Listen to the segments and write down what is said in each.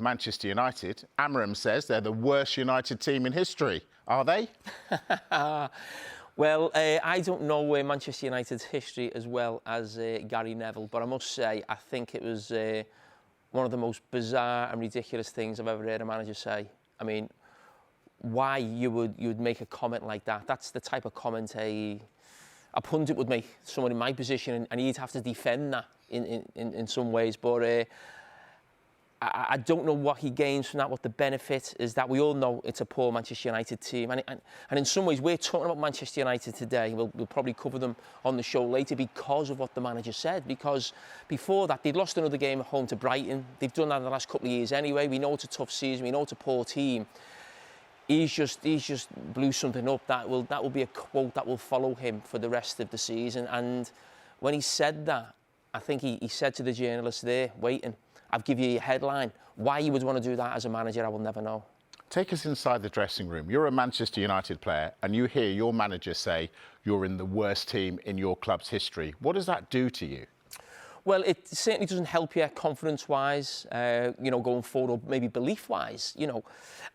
Manchester United. Amorim says they're the worst United team in history. Are they? Well, I don't know Manchester United's history as well as Gary Neville, but I must say I think it was one of the most bizarre and ridiculous things I've ever heard a manager say. I mean, why you would make a comment like that? That's the type of comment a pundit would make, someone in my position, and he'd have to defend that in some ways. But I don't know what he gains from that, what the benefit is. That we all know it's a poor Manchester United team. And in some ways, we're talking about Manchester United today. We'll probably cover them on the show later because of what the manager said. Because before that, they'd lost another game at home to Brighton. They've done that in the last couple of years anyway. We know it's a tough season. We know it's a poor team. He's just blew something up. That will be a quote that will follow him for the rest of the season. And when he said that, I think he said to the journalist there, waiting, I'll give you a headline. Why you would want to do that as a manager, I will never know. Take us inside the dressing room. You're a Manchester United player and you hear your manager say you're in the worst team in your club's history. What does that do to you? Well, it certainly doesn't help you confidence-wise, going forward, or maybe belief-wise,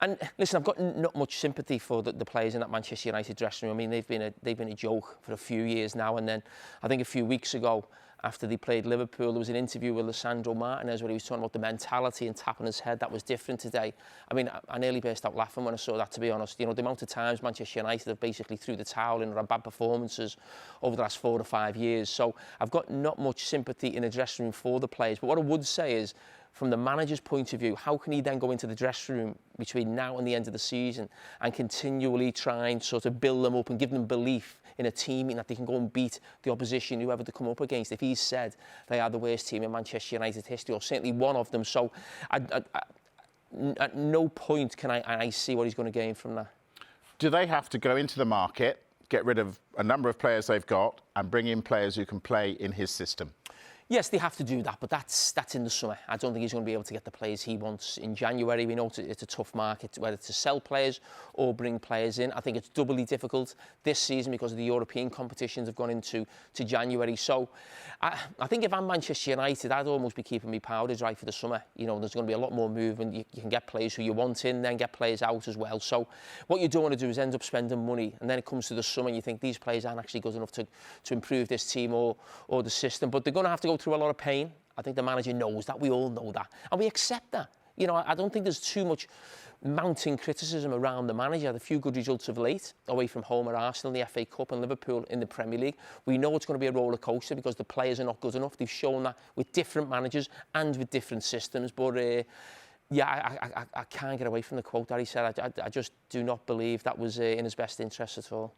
And listen, I've got not much sympathy for the players in that Manchester United dressing room. I mean, they've been a joke for a few years now. And then I think a few weeks ago, after they played Liverpool, there was an interview with Lisandro Martinez where he was talking about the mentality and tapping his head. That was different today. I mean, I nearly burst out laughing when I saw that, to be honest. The amount of times Manchester United have basically threw the towel in or had bad performances over the last 4 to 5 years. So I've got not much sympathy in the dressing room for the players. But what I would say is, from the manager's point of view, how can he then go into the dressing room between now and the end of the season and continually try and sort of build them up and give them belief in a team that they can go and beat the opposition, whoever they come up against, if he's said they are the worst team in Manchester United history, or certainly one of them. So at no point can I see what he's going to gain from that. Do they have to go into the market, get rid of a number of players they've got and bring in players who can play in his system? Yes, they have to do that, but that's in the summer. I don't think he's going to be able to get the players he wants in January. We know it's a tough market, whether to sell players or bring players in. I think it's doubly difficult this season because of the European competitions have gone into January. So I think if I'm Manchester United, I'd almost be keeping my powder dry for the summer. There's going to be a lot more movement. You can get players who you want in, then get players out as well. So what you don't want to do is end up spending money, and then it comes to the summer and you think these players aren't actually good enough to improve this team or the system. But they're going to have to go through a lot of pain. I think the manager knows that. We all know that. And we accept that. I don't think there's too much mounting criticism around the manager. Had a few good results of late, away from home at Arsenal in the FA Cup and Liverpool in the Premier League. We know it's going to be a roller coaster because the players are not good enough. They've shown that with different managers and with different systems. But I can't get away from the quote that he said. I just do not believe that was in his best interest at all.